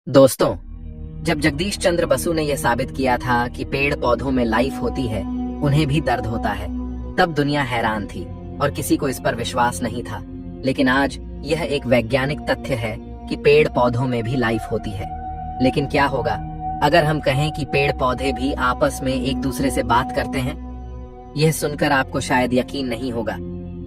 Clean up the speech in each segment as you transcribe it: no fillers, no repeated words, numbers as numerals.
दोस्तों, जब जगदीश चंद्र बसु ने यह साबित किया था कि पेड़ पौधों में लाइफ होती है, उन्हें भी दर्द होता है, तब दुनिया हैरान थी और किसी को इस पर विश्वास नहीं था। लेकिन आज यह एक वैज्ञानिक तथ्य है कि पेड़ पौधों में भी लाइफ होती है। लेकिन क्या होगा अगर हम कहें कि पेड़ पौधे भी आपस में एक दूसरे से बात करते हैं? यह सुनकर आपको शायद यकीन नहीं होगा,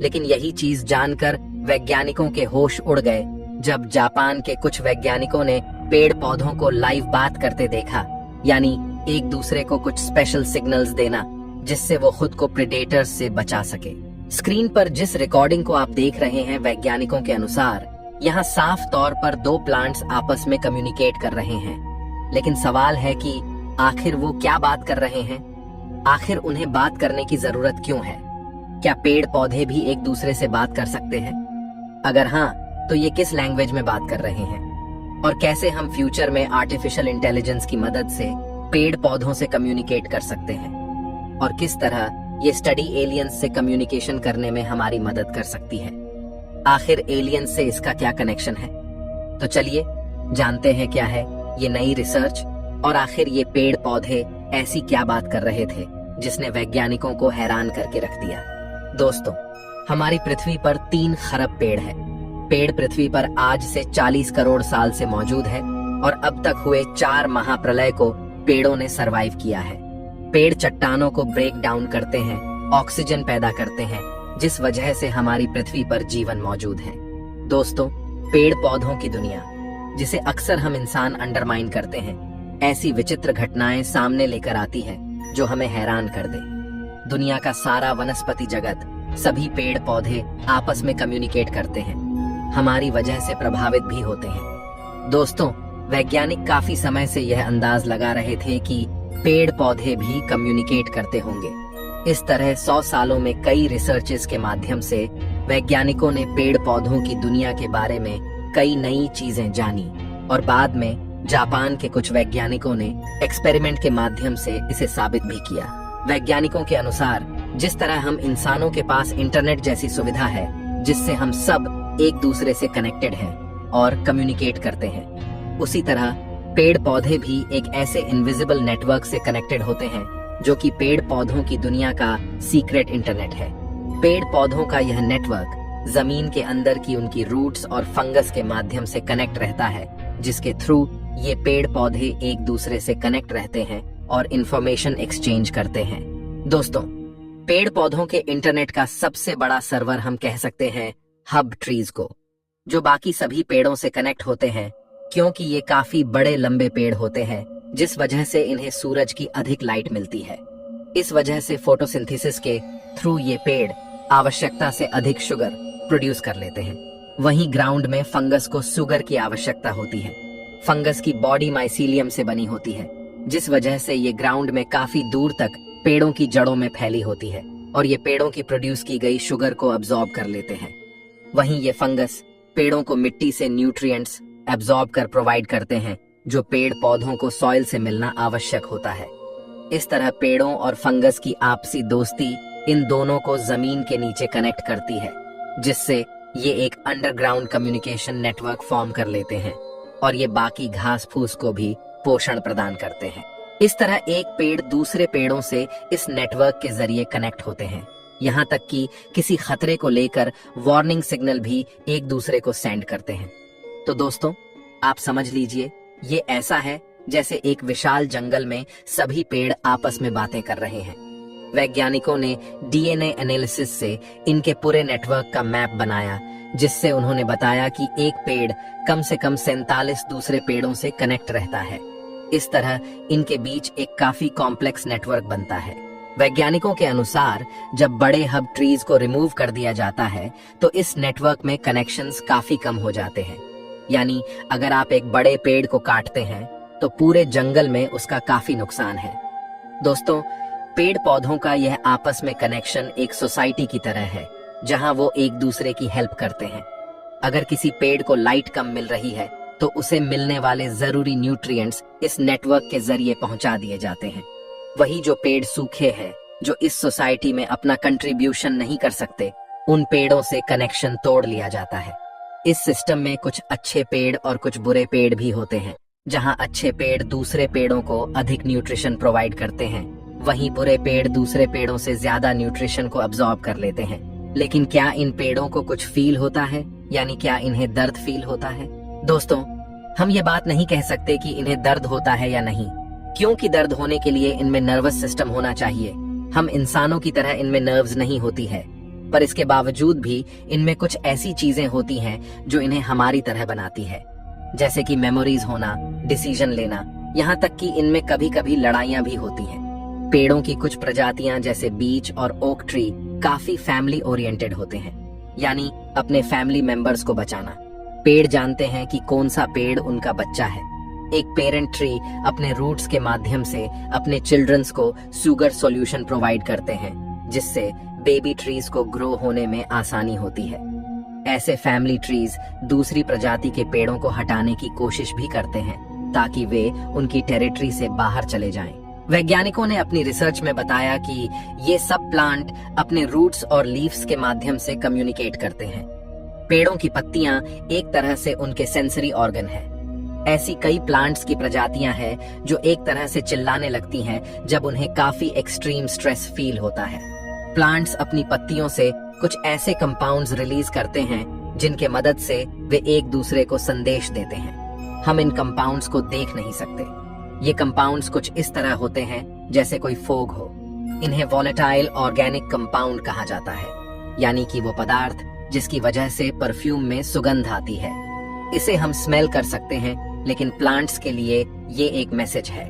लेकिन यही चीज जानकर वैज्ञानिकों के होश उड़ गए जब जापान के कुछ वैज्ञानिकों ने पेड़ पौधों को लाइव बात करते देखा, यानी एक दूसरे को कुछ स्पेशल सिग्नल्स देना जिससे वो खुद को प्रेडेटर्स से बचा सके। स्क्रीन पर जिस रिकॉर्डिंग को आप देख रहे हैं, वैज्ञानिकों के अनुसार यहाँ साफ तौर पर दो प्लांट्स आपस में कम्युनिकेट कर रहे हैं। लेकिन सवाल है कि आखिर वो क्या बात कर रहे हैं? आखिर उन्हें बात करने की जरूरत क्यों है? क्या पेड़ पौधे भी एक दूसरे से बात कर सकते हैं? अगर हाँ, तो ये किस लैंग्वेज में बात कर रहे हैं? और कैसे हम फ्यूचर में आर्टिफिशियल इंटेलिजेंस की मदद से पेड़ पौधों से कम्युनिकेट कर सकते हैं? और किस तरह ये स्टडी एलियंस से कम्युनिकेशन करने में हमारी मदद कर सकती है? आखिर एलियंस से इसका क्या कनेक्शन है? तो चलिए जानते हैं क्या है ये नई रिसर्च, और आखिर ये पेड़ पौधे ऐसी क्या बात कर रहे थे जिसने वैज्ञानिकों को हैरान करके रख दिया। दोस्तों, हमारी पृथ्वी पर 3 खरब पेड़ है। पेड़ पृथ्वी पर आज से 40 करोड़ साल से मौजूद है और अब तक हुए 4 महाप्रलय को पेड़ों ने सरवाइव किया है। पेड़ चट्टानों को ब्रेक डाउन करते हैं, ऑक्सीजन पैदा करते हैं, जिस वजह से हमारी पृथ्वी पर जीवन मौजूद है। दोस्तों, पेड़ पौधों की दुनिया, जिसे अक्सर हम इंसान अंडरमाइन करते हैं, ऐसी विचित्र घटनाएं सामने लेकर आती है जो हमें हैरान कर दे। दुनिया का सारा वनस्पति जगत, सभी पेड़ पौधे आपस में कम्युनिकेट करते हैं, हमारी वजह से प्रभावित भी होते हैं। दोस्तों, वैज्ञानिक काफी समय से यह अंदाज लगा रहे थे कि पेड़ पौधे भी कम्युनिकेट करते होंगे। इस तरह 100 सालों में कई रिसर्चेस के माध्यम से वैज्ञानिकों ने पेड़ पौधों की दुनिया के बारे में कई नई चीजें जानी, और बाद में जापान के कुछ वैज्ञानिकों ने एक्सपेरिमेंट के माध्यम से इसे साबित भी किया। वैज्ञानिकों के अनुसार जिस तरह हम इंसानों के पास इंटरनेट जैसी सुविधा है जिससे हम सब एक दूसरे से कनेक्टेड हैं और कम्युनिकेट करते हैं, उसी तरह पेड़ पौधे भी एक ऐसे इनविजिबल नेटवर्क से कनेक्टेड होते हैं जो कि पेड़ पौधों की दुनिया का सीक्रेट इंटरनेट है। पेड़ पौधों का यह नेटवर्क जमीन के अंदर की उनकी रूट्स और फंगस के माध्यम से कनेक्ट रहता है, जिसके थ्रू ये पेड़ पौधे एक दूसरे से कनेक्ट रहते हैं और इंफॉर्मेशन एक्सचेंज करते हैं। दोस्तों, पेड़ पौधों के इंटरनेट का सबसे बड़ा सर्वर हम कह सकते हैं हब ट्रीज को, जो बाकी सभी पेड़ों से कनेक्ट होते हैं, क्योंकि ये काफी बड़े लंबे पेड़ होते हैं, जिस वजह से इन्हें सूरज की अधिक लाइट मिलती है। इस वजह से फोटोसिंथेसिस के थ्रू ये पेड़ आवश्यकता से अधिक शुगर प्रोड्यूस कर लेते हैं। वहीं ग्राउंड में फंगस को शुगर की आवश्यकता होती है। फंगस की बॉडी माइसीलियम से बनी होती है, जिस वजह से ये ग्राउंड में काफी दूर तक पेड़ों की जड़ों में फैली होती है और ये पेड़ों की प्रोड्यूस की गई शुगर को अब्सॉर्ब कर लेते हैं। वहीं ये फंगस पेड़ों को मिट्टी से न्यूट्रिएंट्स एब्सॉर्ब कर प्रोवाइड करते हैं, जो पेड़ पौधों को सॉइल से मिलना आवश्यक होता है। इस तरह पेड़ों और फंगस की आपसी दोस्ती इन दोनों को जमीन के नीचे कनेक्ट करती है, जिससे ये एक अंडरग्राउंड कम्युनिकेशन नेटवर्क फॉर्म कर लेते हैं और ये बाकी घास फूस को भी पोषण प्रदान करते हैं। इस तरह एक पेड़ दूसरे पेड़ों से इस नेटवर्क के जरिए कनेक्ट होते हैं, यहाँ तक कि किसी खतरे को लेकर वार्निंग सिग्नल भी एक दूसरे को सेंड करते हैं। तो दोस्तों, आप समझ लीजिए, ये ऐसा है जैसे एक विशाल जंगल में सभी पेड़ आपस में बातें कर रहे हैं। वैज्ञानिकों ने डीएनए एनालिसिस से इनके पूरे नेटवर्क का मैप बनाया, जिससे उन्होंने बताया कि एक पेड़ कम से कम 47 दूसरे पेड़ों से कनेक्ट रहता है। इस तरह इनके बीच एक काफी कॉम्प्लेक्स नेटवर्क बनता है। वैज्ञानिकों के अनुसार जब बड़े हब ट्रीज को रिमूव कर दिया जाता है तो इस नेटवर्क में कनेक्शंस काफी कम हो जाते हैं। यानी अगर आप एक बड़े पेड़ को काटते हैं तो पूरे जंगल में उसका काफी नुकसान है। दोस्तों, पेड़ पौधों का यह आपस में कनेक्शन एक सोसाइटी की तरह है, जहां वो एक दूसरे की हेल्प करते हैं। अगर किसी पेड़ को लाइट कम मिल रही है तो उसे मिलने वाले जरूरी न्यूट्रिएंट्स इस नेटवर्क के जरिए पहुंचा दिए जाते हैं। वही जो पेड़ सूखे हैं, जो इस सोसाइटी में अपना कंट्रीब्यूशन नहीं कर सकते, उन पेड़ों से कनेक्शन तोड़ लिया जाता है। इस सिस्टम में कुछ अच्छे पेड़ और कुछ बुरे पेड़ भी होते हैं, जहां अच्छे पेड़ दूसरे पेड़ों को अधिक न्यूट्रिशन प्रोवाइड करते हैं, वहीं बुरे पेड़ दूसरे पेड़ों से ज्यादा न्यूट्रिशन को अब्सॉर्ब कर लेते हैं। लेकिन क्या इन पेड़ों को कुछ फील होता है, यानी क्या इन्हें दर्द फील होता है? दोस्तों, हम ये बात नहीं कह सकते कि इन्हें दर्द होता है या नहीं, क्योंकि दर्द होने के लिए इनमें नर्वस सिस्टम होना चाहिए। हम इंसानों की तरह इनमें नर्व्स नहीं होती है, पर इसके बावजूद भी इनमें कुछ ऐसी चीजें होती हैं जो इन्हें हमारी तरह बनाती है, जैसे कि मेमोरीज होना, डिसीजन लेना, यहाँ तक कि इनमें कभी कभी लड़ाइयाँ भी होती हैं। पेड़ों की कुछ प्रजातियां जैसे बीच और ओक ट्री काफी फैमिली ओरिएंटेड होते हैं, यानी अपने फैमिली मेंबर्स को बचाना। पेड़ जानते हैं कि कौन सा पेड़ उनका बच्चा है। एक पेरेंट ट्री अपने रूट्स के माध्यम से अपने चिल्ड्रंस को शुगर सॉल्यूशन प्रोवाइड करते हैं, जिससे बेबी ट्रीज को ग्रो होने में आसानी होती है। ऐसे फैमिली ट्रीज दूसरी प्रजाति के पेड़ों को हटाने की कोशिश भी करते हैं ताकि वे उनकी टेरिटरी से बाहर चले जाएं। वैज्ञानिकों ने अपनी रिसर्च में बताया कि ये सब प्लांट अपने रूट्स और लीव्स के माध्यम से कम्युनिकेट करते हैं। पेड़ों की पत्तियां एक तरह से उनके सेंसरी ऑर्गन है। ऐसी कई प्लांट्स की प्रजातियां हैं जो एक तरह से चिल्लाने लगती हैं जब उन्हें काफी एक्सट्रीम स्ट्रेस फील होता है। प्लांट्स अपनी पत्तियों से कुछ ऐसे कंपाउंड्स रिलीज करते हैं जिनके मदद से वे एक दूसरे को संदेश देते हैं। हम इन कंपाउंड्स को देख नहीं सकते। ये कंपाउंड्स कुछ इस तरह होते हैं जैसे कोई फोग हो। इन्हें वॉलेटाइल ऑर्गेनिक कंपाउंड कहा जाता है, यानी कि वो पदार्थ जिसकी वजह से परफ्यूम में सुगंध आती है। इसे हम स्मेल कर सकते हैं, लेकिन प्लांट्स के लिए ये एक मैसेज है।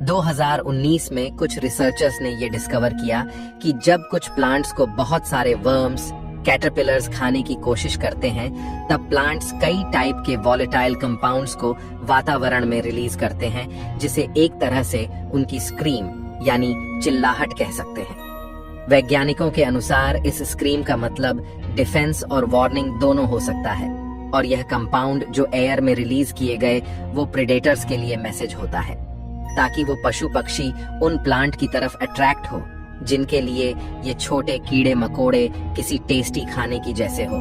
2019 में कुछ रिसर्चर्स ने ये डिस्कवर किया कि जब कुछ प्लांट्स को बहुत सारे वर्म्स, कैटरपिलर्स खाने की कोशिश करते हैं, तब प्लांट्स कई टाइप के वॉलेटाइल कंपाउंड्स को वातावरण में रिलीज करते हैं, जिसे एक तरह से उनकी स्क्रीम यानी चिल्लाहट कह सकते हैं। वैज्ञानिकों के अनुसार इस स्क्रीम का मतलब डिफेंस और वार्निंग दोनों हो सकता है, और यह कंपाउंड जो एयर में रिलीज किए गए वो प्रेडेटर्स के लिए मैसेज होता है, ताकि वो पशु पक्षी उन प्लांट की तरफ अट्रैक्ट हो जिनके लिए ये छोटे कीड़े मकोड़े किसी टेस्टी खाने की जैसे हो।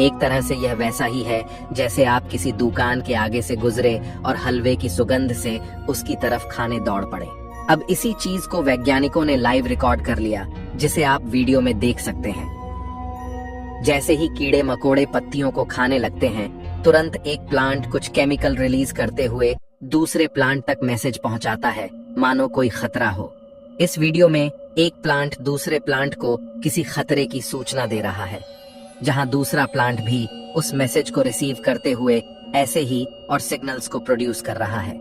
एक तरह से यह वैसा ही है जैसे आप किसी दुकान के आगे से गुजरे और हलवे की सुगंध से उसकी तरफ खाने दौड़ पड़े। अब इसी चीज को वैज्ञानिकों ने लाइव रिकॉर्ड कर लिया, जिसे आप वीडियो में देख सकते हैं। जैसे ही कीड़े मकोड़े पत्तियों को खाने लगते हैं, तुरंत एक प्लांट कुछ केमिकल रिलीज करते हुए दूसरे प्लांट तक मैसेज पहुंचाता है, मानो कोई खतरा हो। इस वीडियो में एक प्लांट दूसरे प्लांट को किसी खतरे की सूचना दे रहा है, जहां दूसरा प्लांट भी उस मैसेज को रिसीव करते हुए ऐसे ही और सिग्नल्स को प्रोड्यूस कर रहा है।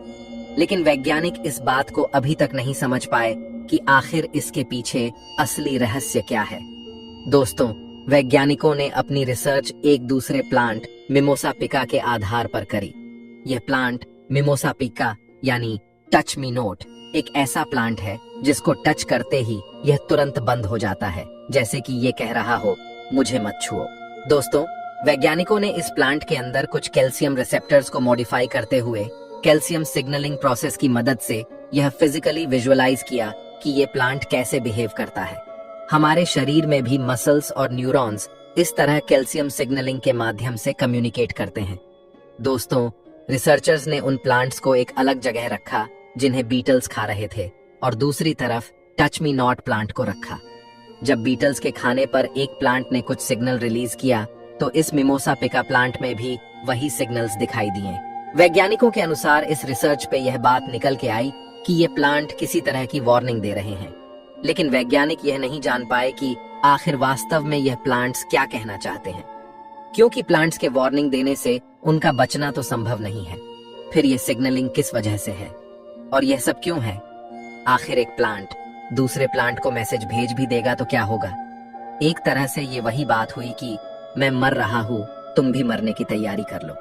लेकिन वैज्ञानिक इस बात को अभी तक नहीं समझ पाए कि आखिर इसके पीछे असली रहस्य क्या है। दोस्तों, वैज्ञानिकों ने अपनी रिसर्च एक दूसरे प्लांट मिमोसा पिका के आधार पर करी। यह प्लांट मिमोसा पिका यानी टच मी नोट एक ऐसा प्लांट है जिसको टच करते ही यह तुरंत बंद हो जाता है, जैसे कि ये कह रहा हो, मुझे मत छुओ। दोस्तों, वैज्ञानिकों ने इस प्लांट के अंदर कुछ कैल्शियम रिसेप्टर्स को मॉडिफाई करते हुए कैल्शियम सिग्नलिंग प्रोसेस की मदद से यह फिजिकली विजुअलाइज किया कि ये प्लांट कैसे बिहेव करता है। हमारे शरीर में भी मसल्स और न्यूरॉन्स इस तरह कैल्शियम सिग्नलिंग के माध्यम से कम्युनिकेट करते हैं। दोस्तों, रिसर्चर्स ने उन प्लांट्स को एक अलग जगह रखा जिन्हें बीटल्स खा रहे थे, और दूसरी तरफ टच मी नॉट प्लांट को रखा। जब बीटल्स के खाने पर एक प्लांट ने कुछ सिग्नल रिलीज किया, तो इस मिमोसा पिका प्लांट में भी वही सिग्नल्स दिखाई दिए। वैज्ञानिकों के अनुसार इस रिसर्च पे यह बात निकल के आई कि ये प्लांट किसी तरह की वार्निंग दे रहे हैं, लेकिन वैज्ञानिक यह नहीं जान पाए कि आखिर वास्तव में यह प्लांट्स क्या कहना चाहते हैं, क्योंकि प्लांट्स के वार्निंग देने से उनका बचना तो संभव नहीं है। फिर यह सिग्नलिंग किस वजह से है और यह सब क्यों है? आखिर एक प्लांट दूसरे प्लांट को मैसेज भेज भी देगा तो क्या होगा? एक तरह से ये वही बात हुई कि मैं मर रहा हूँ, तुम भी मरने की तैयारी कर लो।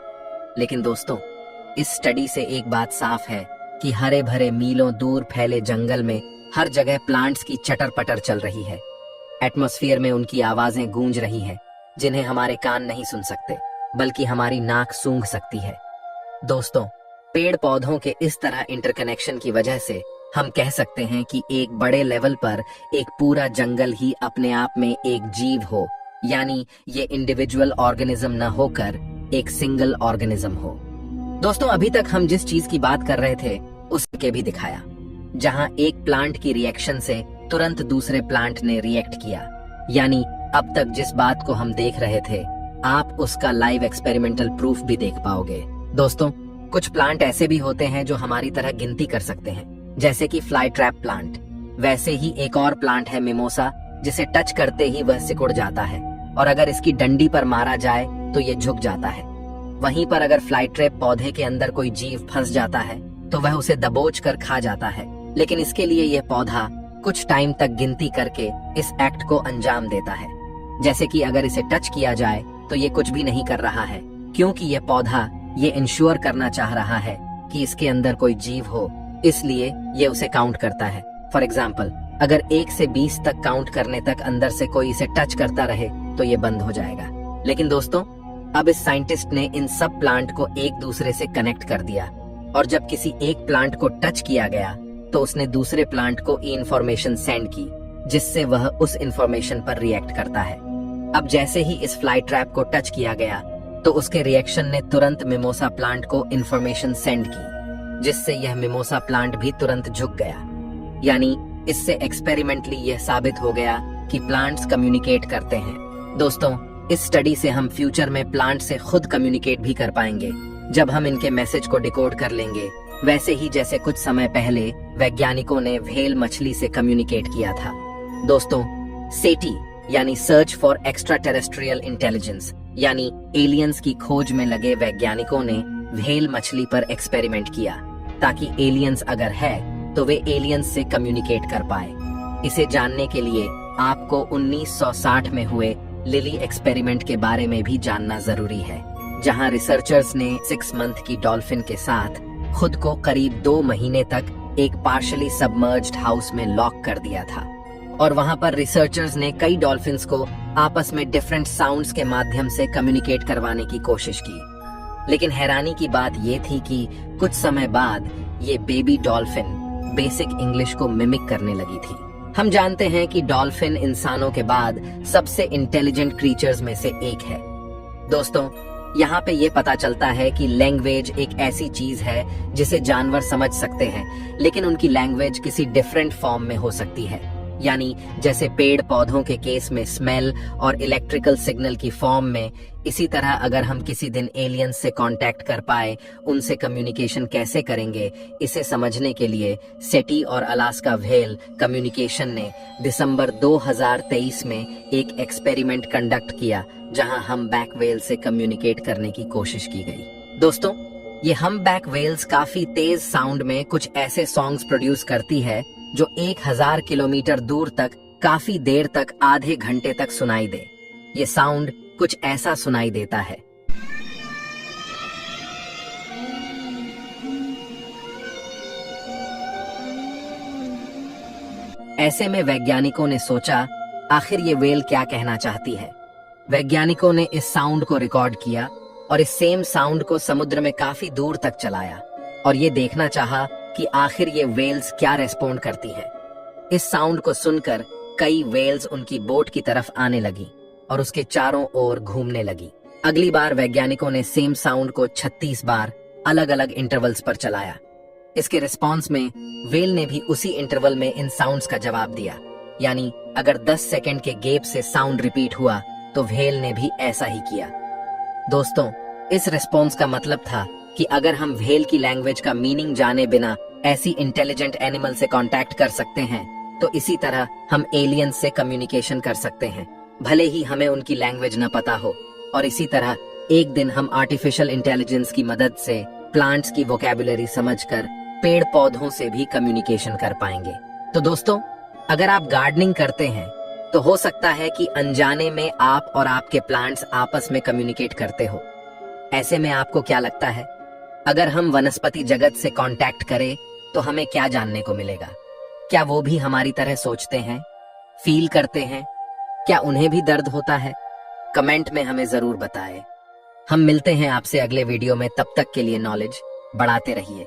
लेकिन दोस्तों, इस स्टडी से एक बात साफ है कि हरे भरे मीलों दूर फैले जंगल में हर जगह प्लांट्स की चटर पटर चल रही है। एटमॉस्फेयर में उनकी आवाजें गूंज रही हैं, जिन्हें हमारे कान नहीं सुन सकते, बल्कि हमारी नाक सूंघ सकती है। दोस्तों, पेड़ पौधों के इस तरह इंटरकनेक्शन की वजह से हम कह सकते हैं कि एक बड़े लेवल पर एक पूरा जंगल ही अपने आप में एक जीव हो, यानी ये इंडिविजुअल ऑर्गेनिज्म न होकर एक सिंगल ऑर्गेनिज्म हो। दोस्तों, अभी तक हम जिस चीज की बात कर रहे थे उसके भी दिखाया, जहां एक प्लांट की रिएक्शन से तुरंत दूसरे प्लांट ने रिएक्ट किया। यानी अब तक जिस बात को हम देख रहे थे, आप उसका लाइव एक्सपेरिमेंटल प्रूफ भी देख पाओगे। दोस्तों, कुछ प्लांट ऐसे भी होते हैं जो हमारी तरह गिनती कर सकते हैं, जैसे कि फ्लाई ट्रैप प्लांट। वैसे ही एक और प्लांट है मिमोसा, जिसे टच करते ही वह सिकुड़ जाता है और अगर इसकी डंडी पर मारा जाए तो ये झुक जाता है। वहीं पर अगर फ्लाई ट्रैप पौधे के अंदर कोई जीव फंस जाता है तो वह उसे दबोच कर खा जाता है, लेकिन इसके लिए यह पौधा कुछ टाइम तक गिनती करके इस एक्ट को अंजाम देता है। जैसे कि अगर इसे टच किया जाए तो ये कुछ भी नहीं कर रहा है, क्योंकि यह पौधा ये इंश्योर करना चाह रहा है कि इसके अंदर कोई जीव हो, इसलिए ये उसे काउंट करता है। फॉर एग्जाम्पल, अगर 1 से 20 तक काउंट करने तक अंदर से कोई इसे टच करता रहे तो ये बंद हो जाएगा। लेकिन दोस्तों, अब इस साइंटिस्ट ने इन सब प्लांट को एक दूसरे से कनेक्ट कर दिया और जब किसी एक प्लांट को टच किया गया तो उसने दूसरे प्लांट को इंफॉर्मेशन सेंड की, जिससे वह उस इंफॉर्मेशन पर रिएक्ट करता है। अब जैसे ही इस फ्लाई ट्रैप को टच किया गया तो उसके रिएक्शन ने तुरंत मिमोसा प्लांट को इंफॉर्मेशन सेंड की, जिससे यह मिमोसा प्लांट भी तुरंत झुक गया। यानी इससे एक्सपेरिमेंटली यह साबित हो गया कि प्लांट्स कम्युनिकेट करते हैं। दोस्तों, इस स्टडी से हम फ्यूचर में प्लांट से खुद कम्युनिकेट भी कर पाएंगे, जब हम इनके मैसेज को डिकोड कर लेंगे, वैसे ही जैसे कुछ समय पहले वैज्ञानिकों ने व्हेल मछली से कम्युनिकेट किया था। दोस्तों, सेटी यानी search for extra terrestrial intelligence यानी एलियंस की खोज में लगे वैज्ञानिकों ने व्हेल मछली पर एक्सपेरिमेंट किया, ताकि एलियंस अगर है तो वे एलियंस से कम्युनिकेट कर पाए। इसे जानने के लिए आपको 1960 में हुए लिली एक्सपेरिमेंट के बारे में भी जानना जरूरी है, जहां रिसर्चर्स ने 6 मंथ की डॉल्फिन के साथ खुद को करीब 2 महीने तक एक पार्शली सबमर्ज्ड हाउस में लॉक कर दिया था और वहां पर रिसर्चर्स ने कई डॉल्फिन्स को आपस में डिफरेंट साउंड्स के माध्यम से कम्युनिकेट करवाने की कोशिश की। लेकिन हैरानी की बात ये थी कि कुछ समय बाद ये बेबी डॉल्फिन बेसिक इंग्लिश को मिमिक करने लगी थी। हम जानते हैं कि डॉल्फिन इंसानों के बाद सबसे इंटेलिजेंट क्रीचर्स में से एक है। दोस्तों, यहाँ पे ये पता चलता है कि लैंग्वेज एक ऐसी चीज है जिसे जानवर समझ सकते हैं, लेकिन उनकी लैंग्वेज किसी डिफरेंट फॉर्म में हो सकती है। यानी जैसे पेड़ पौधों के केस में स्मेल और इलेक्ट्रिकल सिग्नल की फॉर्म में, इसी तरह अगर हम किसी दिन एलियंस से कांटेक्ट कर पाए, उनसे कम्युनिकेशन कैसे करेंगे, इसे समझने के लिए सेटी और अलास्का व्हेल कम्युनिकेशन ने दिसंबर 2023 में एक एक्सपेरिमेंट कंडक्ट किया, जहां हम्बैक व्हेल से कम्युनिकेट करने की कोशिश की गई। दोस्तों, ये हम्बैक व्हेल्स काफी तेज साउंड में कुछ ऐसे सॉन्ग्स प्रोड्यूस करती है जो 1000 किलोमीटर दूर तक काफी देर तक आधे घंटे तक सुनाई दे। ये साउंड कुछ ऐसा सुनाई देता है। ऐसे में वैज्ञानिकों ने सोचा, आखिर ये व्हेल क्या कहना चाहती है। वैज्ञानिकों ने इस साउंड को रिकॉर्ड किया और इस सेम साउंड को समुद्र में काफी दूर तक चलाया और ये देखना चाहा कि आखिर ये व्हेल्स क्या रेस्पॉन्ड करती है। इस साउंड को सुनकर कई व्हेल्स उनकी बोट की तरफ आने लगी और उसके चारों ओर घूमने लगी। अगली बार वैज्ञानिकों ने सेम साउंड को 36 बार अलग अलग इंटरवल्स पर चलाया। इसके रिस्पॉन्स में व्हेल ने भी उसी इंटरवल में इन साउंड्स का जवाब दिया। यानी अगर 10 सेकंड के गैप से साउंड रिपीट हुआ तो व्हेल ने भी ऐसा ही किया। दोस्तों, इस रिस्पॉन्स का मतलब था कि अगर हम व्हेल की लैंग्वेज का मीनिंग जाने बिना ऐसी इंटेलिजेंट एनिमल से कांटेक्ट कर सकते हैं, तो इसी तरह हम एलियन से कम्युनिकेशन कर सकते हैं, भले ही हमें उनकी लैंग्वेज न पता हो। और इसी तरह एक दिन हम आर्टिफिशियल इंटेलिजेंस की मदद से प्लांट्स की वोकैबुलरी समझकर पेड़ पौधों से भी कम्युनिकेशन कर पाएंगे। तो दोस्तों, अगर आप गार्डनिंग करते हैं तो हो सकता है कि अनजाने में आप और आपके प्लांट्स आपस में कम्युनिकेट करते हो। ऐसे में आपको क्या लगता है, अगर हम वनस्पति जगत से कांटेक्ट करें तो हमें क्या जानने को मिलेगा? क्या वो भी हमारी तरह सोचते हैं, फील करते हैं? क्या उन्हें भी दर्द होता है? कमेंट में हमें जरूर बताएं। हम मिलते हैं आपसे अगले वीडियो में, तब तक के लिए नॉलेज बढ़ाते रहिए।